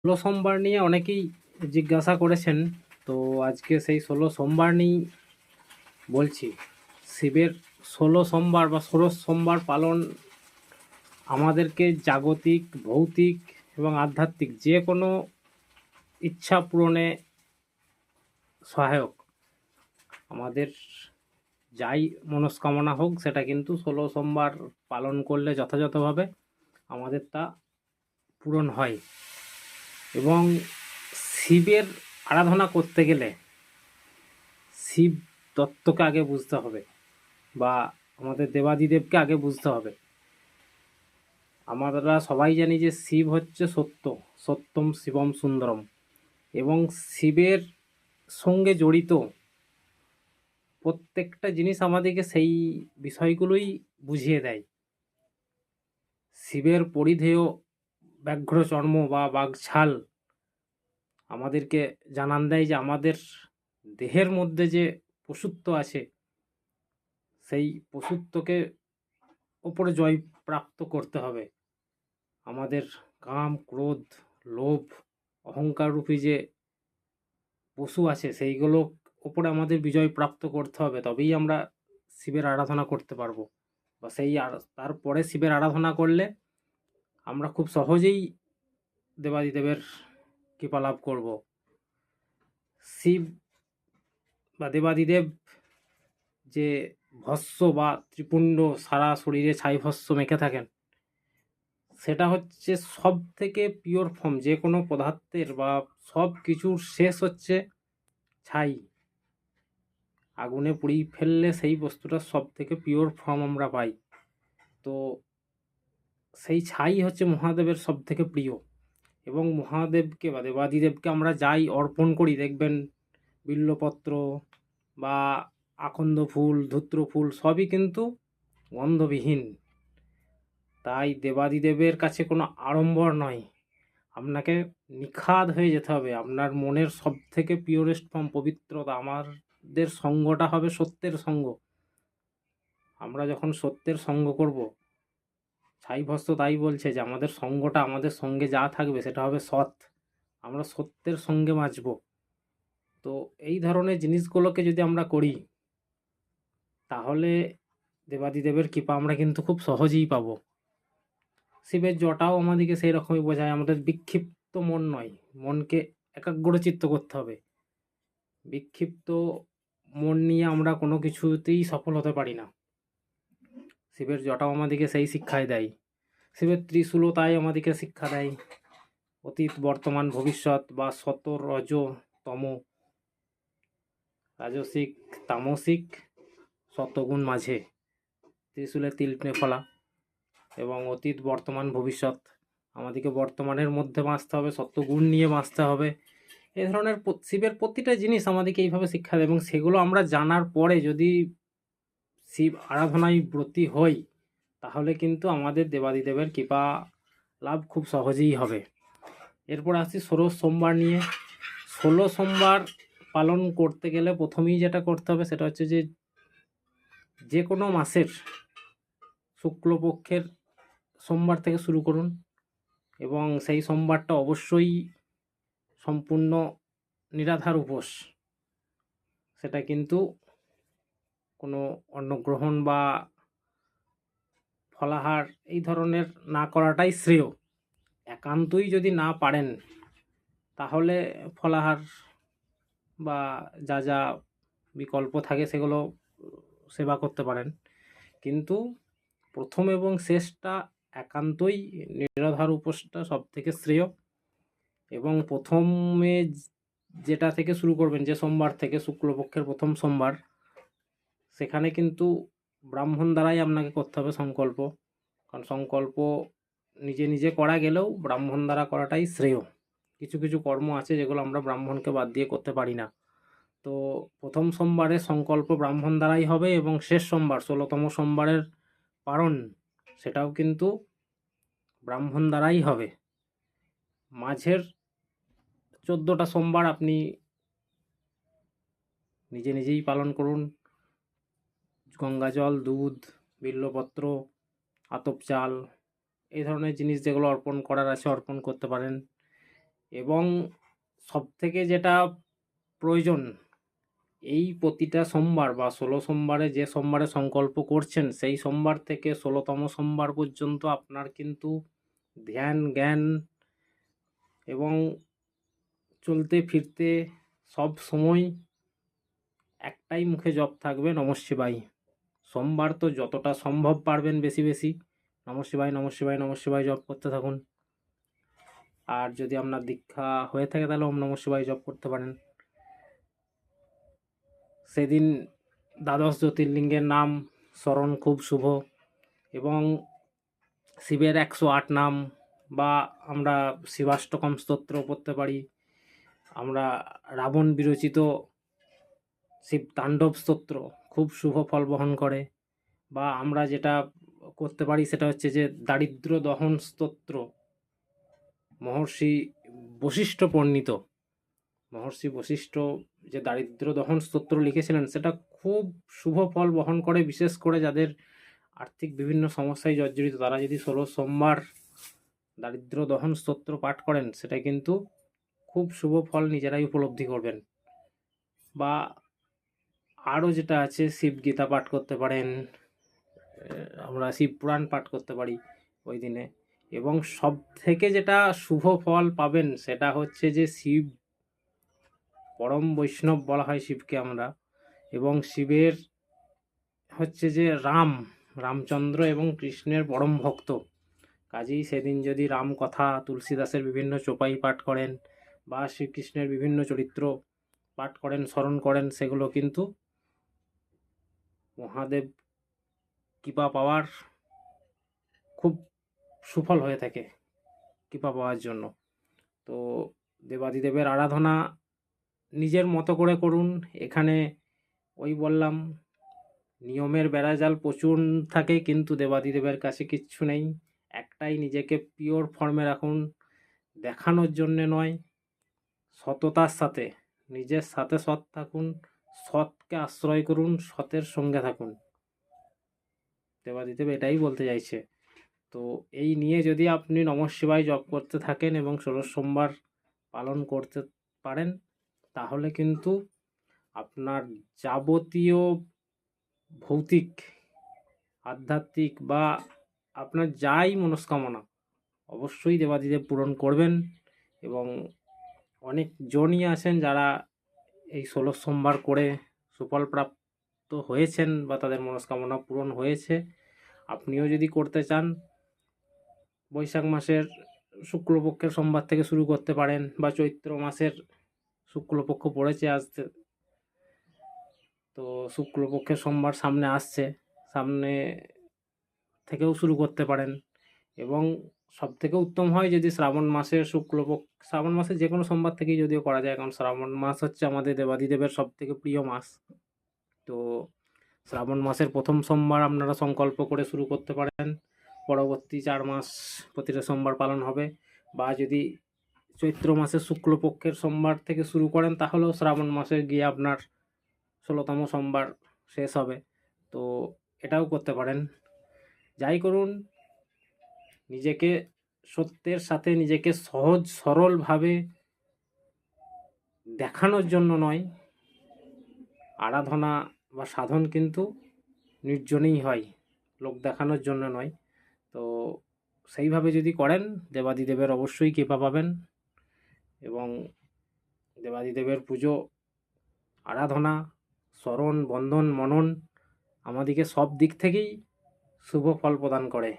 সোমবার নিয়ে অনেকেই জিজ্ঞাসা করেছেন। তো আজকে সেই 16 সোমবার নিয়েই বলছি। শিবের 16 সোমবার বা ষোড়শ সোমবার পালন আমাদেরকে জাগতিক, ভৌতিক এবং আধ্যাত্মিক যে কোনো ইচ্ছা পূরণে সহায়ক। আমাদের যাই মনস্কামনা হোক সেটা কিন্তু 16 সোমবার পালন করলে যথাযথভাবে আমাদের তা পূরণ হয়। এবং শিবের আরাধনা করতে গেলে শিব তত্ত্বকে আগে বুঝতে হবে বা আমাদের দেবাদিদেবকে আগে বুঝতে হবে। আমরা সবাই জানি যে শিব হচ্ছে সত্য, সত্যম শিবম সুন্দরম, এবং শিবের সঙ্গে জড়িত প্রত্যেকটা জিনিস আমাদেরকে সেই বিষয়গুলোই বুঝিয়ে দেয়। শিবের পরিধেয় ব্যাঘ্র চর্ম বা বাঘছাল আমাদেরকে জানান দেয় যে আমাদের দেহের মধ্যে যে পশুত্ব আছে সেই পশুত্বকে ওপরে জয় প্রাপ্ত করতে হবে। আমাদের কাম, ক্রোধ, লোভ, অহংকার রূপী যে পশু আছে সেইগুলো ওপরে আমাদের বিজয় প্রাপ্ত করতে হবে, তবেই আমরা শিবের আরাধনা করতে পারবো। বা সেই তারপরে শিবের আরাধনা করলে আমরা খুব সহজেই দেবাদিদেবের কৃপা লাভ করব। শিব বা দেবাদিদেব যে ভস্ম বা ত্রিপুণ্ড সারা শরীরে ছাই ভস্ম মেখে থাকেন, সেটা হচ্ছে সব থেকে পিওর ফর্ম। যে কোনো পদার্থের বা সব কিছুর শেষ হচ্ছে ছাই। আগুনে পুড়িয়ে ফেললে সেই বস্তুটার সব থেকে পিওর ফর্ম আমরা পাই। তো সেই ছাই হচ্ছে মহাদেবের সব থেকে প্রিয়। এবং মহাদেবকে বা দেবাদিদেবকে আমরা যাই অর্পণ করি, দেখবেন বিল্লপত্র বা আকন্দ ফুল, ধূত্র ফুল সবই কিন্তু গন্ধবিহীন। তাই দেবাদিদেবের কাছে কোনো আড়ম্বর নয়, আপনাকে নিখাদ হয়ে যেতে হবে। আপনার মনের সব থেকে পিওরেস্ট ফর্ম পবিত্রতা। আমাদের সঙ্গটা হবে সত্যের সঙ্গ। আমরা যখন সত্যের সঙ্গ করব, ছাই ভস্ম তাই বলছে যে আমাদের সঙ্গটা, আমাদের সঙ্গে যা থাকবে সেটা হবে সৎ। আমরা সত্যের সঙ্গে বাঁচব। তো এই ধরনের জিনিসগুলোকে যদি আমরা করি, তাহলে দেবাদিদেবের কৃপা আমরা কিন্তু খুব সহজেই পাবো। শিবের জটাও আমাদেরকে সেই রকমই বোঝায়। আমাদের বিক্ষিপ্ত মন নয়, মনকে একাগ্রচিত্ত করতে হবে। বিক্ষিপ্ত মন নিয়ে আমরা কোনো কিছুতেই সফল হতে পারি না। শিবের জটাও আমাদেরকে সেই শিক্ষাই দেয়। শিবের ত্রিশূলও তাই আমাদেরকে শিক্ষা দেয়। অতীত, বর্তমান, ভবিষ্যৎ বা সত, রজ, তম, রাজসিক, তামসিক, সতগুণ মাঝে ত্রিশূলে তিল ফলা। এবং অতীত, বর্তমান, ভবিষ্যৎ আমাদেরকে বর্তমানের মধ্যে বাঁচতে হবে, সত্যগুণ নিয়ে বাঁচতে হবে। এই ধরনের শিবের প্রতিটা জিনিস আমাদেরকে এইভাবে শিক্ষা দেয়। এবং সেগুলো আমরা জানার পরে যদি শিব আরাধনায় ব্রতী হই, তাহলে কিন্তু আমাদের দেবাদিদেবের কৃপা লাভ খুব সহজেই হবে। এরপর আসছি 16 সোমবার নিয়ে। 16 সোমবার পালন করতে গেলে প্রথমেই যেটা করতে হবে সেটা হচ্ছে যে কোনো মাসের শুক্লপক্ষের সোমবার থেকে শুরু করুন, এবং সেই সোমবারটা অবশ্যই সম্পূর্ণ নিরাধার উপোস। সেটা কিন্তু কোনো অন্নগ্রহণ বা ফলাহার এই ধরনের না করাটাই শ্রেয়। একান্তই যদি না পারেন, তাহলে ফলাহার বা যা যা বিকল্প থাকে সেগুলো সেবা করতে পারেন। কিন্তু প্রথম এবং শেষটা একান্তই নিরাধার উপোসটা সব থেকে শ্রেয়। এবং প্রথমে যেটা থেকে শুরু করবেন, যে সোমবার থেকে, শুক্লপক্ষের প্রথম সোমবার, সেখানে কিন্তু ব্রাহ্মণ দ্বারাই আপনাকে করতে হবে সংকল্প। কারণ সংকল্প নিজে নিজে করা গেলেও ব্রাহ্মণ দ্বারা করাটাই শ্রেয়। কিছু কিছু কর্ম আছে যেগুলো আমরা ব্রাহ্মণকে বাদ দিয়ে করতে পারি না। তো প্রথম সোমবারে সংকল্প ব্রাহ্মণ দ্বারাই হবে, এবং শেষ সোমবার 16তম সোমবারের পারণ, সেটাও কিন্তু ব্রাহ্মণ দ্বারাই হবে। মাঝের 14টা সোমবার আপনি নিজে নিজেই পালন করুন। গঙ্গাজল, দুধ, বিল্লপত্র, আতপ চাল এই ধরনের জিনিস যেগুলো অর্পণ করার আছে অর্পণ করতে পারেন। এবং সবথেকে যেটা প্রয়োজন, এই প্রতিটা সোমবার বা ১৬ সোমবারে যে সোমবারে সংকল্প করছেন সেই সোমবার থেকে ১৬তম সোমবার পর্যন্ত আপনার কিন্তু ধ্যান, জ্ঞান এবং চলতে ফিরতে সব সময় একটাই মুখে জপ থাকবে নমঃ শিবায়। সোমবার তো যতটা সম্ভব পারবেন বেশি বেশি নমঃ শিবায়, নমঃ শিবায়, নমঃ শিবায় জপ করতে থাকুন। আর যদি আপনার দীক্ষা হয়ে থাকে তাহলে ওম নমঃ শিবায় জপ করতে পারেন। সেদিন দ্বাদশ জ্যোতির্লিঙ্গের নাম স্মরণ খুব শুভ, এবং শিবের ১০৮ নাম বা আমরা শিবাষ্টকম স্তোত্র পড়তে পারি, আমরা রাবণ বিরচিত শিব তাণ্ডব স্তোত্র খুব শুভ ফল বহন করে, বা আমরা যেটা করতে পারি সেটা হচ্ছে যে দারিদ্র দহন স্তোত্র, মহর্ষি বশিষ্ঠ বর্ণিত, মহর্ষি বশিষ্ঠ যে দারিদ্র দহন স্তোত্র লিখেছিলেন সেটা খুব শুভ ফল বহন করে। বিশেষ করে যাদের আর্থিক বিভিন্ন সমস্যায় জর্জরিত তারা যদি ১৬ সোমবার দারিদ্র দহন স্তোত্র পাঠ করেন সেটা কিন্তু খুব শুভ ফল নিজেরাই উপলব্ধি করবেন। বা আরও যেটা আছে, শিব গীতা পাঠ করতে পারেন, আমরা শিব পুরাণ পাঠ করতে পারি ওই দিনে। এবং সব থেকে যেটা শুভ ফল পাবেন সেটা হচ্ছে যে শিব পরম বৈষ্ণব বলা হয় শিবকে আমরা, এবং শিবের হচ্ছে যে রামচন্দ্র এবং কৃষ্ণের পরম ভক্ত। কাজেই সেদিন যদি রাম কথা, তুলসীদাসের বিভিন্ন চোপাই পাঠ করেন বা শ্রীকৃষ্ণের বিভিন্ন চরিত্র পাঠ করেন, স্মরণ করেন, সেগুলো কিন্তু মহাদেব কৃপা পাওয়ার খুব সুফল হয়ে থাকে কৃপা পাওয়ার জন্য। তো দেবাদিদেবের আরাধনা নিজের মতো করে করুন। এখানে ওই বললাম নিয়মের বেড়াজাল প্রচুর থাকে, কিন্তু দেবাদিদেবের কাছে কিচ্ছু নেই। একটাই, নিজেকে পিওর ফর্মে রাখুন, দেখানোর জন্যে নয়, সততার সাথে নিজের সাথে সৎ থাকুন, সৎকে আশ্রয় করুন, সতের সঙ্গে থাকুন। দেবাদিদেব এটাই বলতে চাইছে। তো এই নিয়ে যদি আপনি নমঃ শিবায় জপ করতে থাকেন এবং ১৬ সোমবার পালন করতে পারেন তাহলে কিন্তু আপনার যাবতীয় ভৌতিক, আধ্যাত্মিক বা আপনার যাই মনস্কামনা অবশ্যই দেবাদিদেব পূরণ করবেন। এবং অনেক জনই আছেন যারা এই ১৬ সোমবার করে সুফল প্রাপ্ত হয়েছেন বা তাদের মনস্কামনা পূরণ হয়েছে। আপনিও যদি করতে চান বৈশাখ মাসের শুক্লপক্ষের সোমবার থেকে শুরু করতে পারেন, বা চৈত্র মাসের শুক্লপক্ষ পড়েছে আসতে, তো শুক্লপক্ষের সোমবার সামনে আসছে, সামনে থেকেও শুরু করতে পারেন। এবং সবথেকে উত্তম হয় যদি শ্রাবণ মাসের শ্রাবণ মাসের যে কোনো সোমবার থেকেই যদিও করা যায়, কারণ শ্রাবণ মাস হচ্ছে আমাদের দেবাদিদেবের সবথেকে প্রিয় মাস। তো শ্রাবণ মাসের প্রথম সোমবার আপনারা সংকল্প করে শুরু করতে পারেন, পরবর্তী 4 মাস প্রতিটা সোমবার পালন হবে। বা যদি চৈত্র মাসের শুক্লপক্ষের সোমবার থেকে শুরু করেন তাহলেও শ্রাবণ মাসে গিয়ে আপনার 16তম সোমবার শেষ হবে। তো এটাও করতে পারেন। যাই করুন, নিজেকে সত্যের সাথে নিজেকে সহজ সরলভাবে দেখানোর জন্য নয়, আরাধনা বা সাধন কিন্তু নির্জনেই হয়, লোক দেখানোর জন্য নয়। তো সেইভাবে যদি করেন দেবাদিদেবের অবশ্যই কৃপা পাবেন, এবং দেবাদিদেবের পুজো, আরাধনা, স্মরণ, বন্ধন, মনন আমাদেরকে সব দিক থেকেই শুভ ফল প্রদান করে।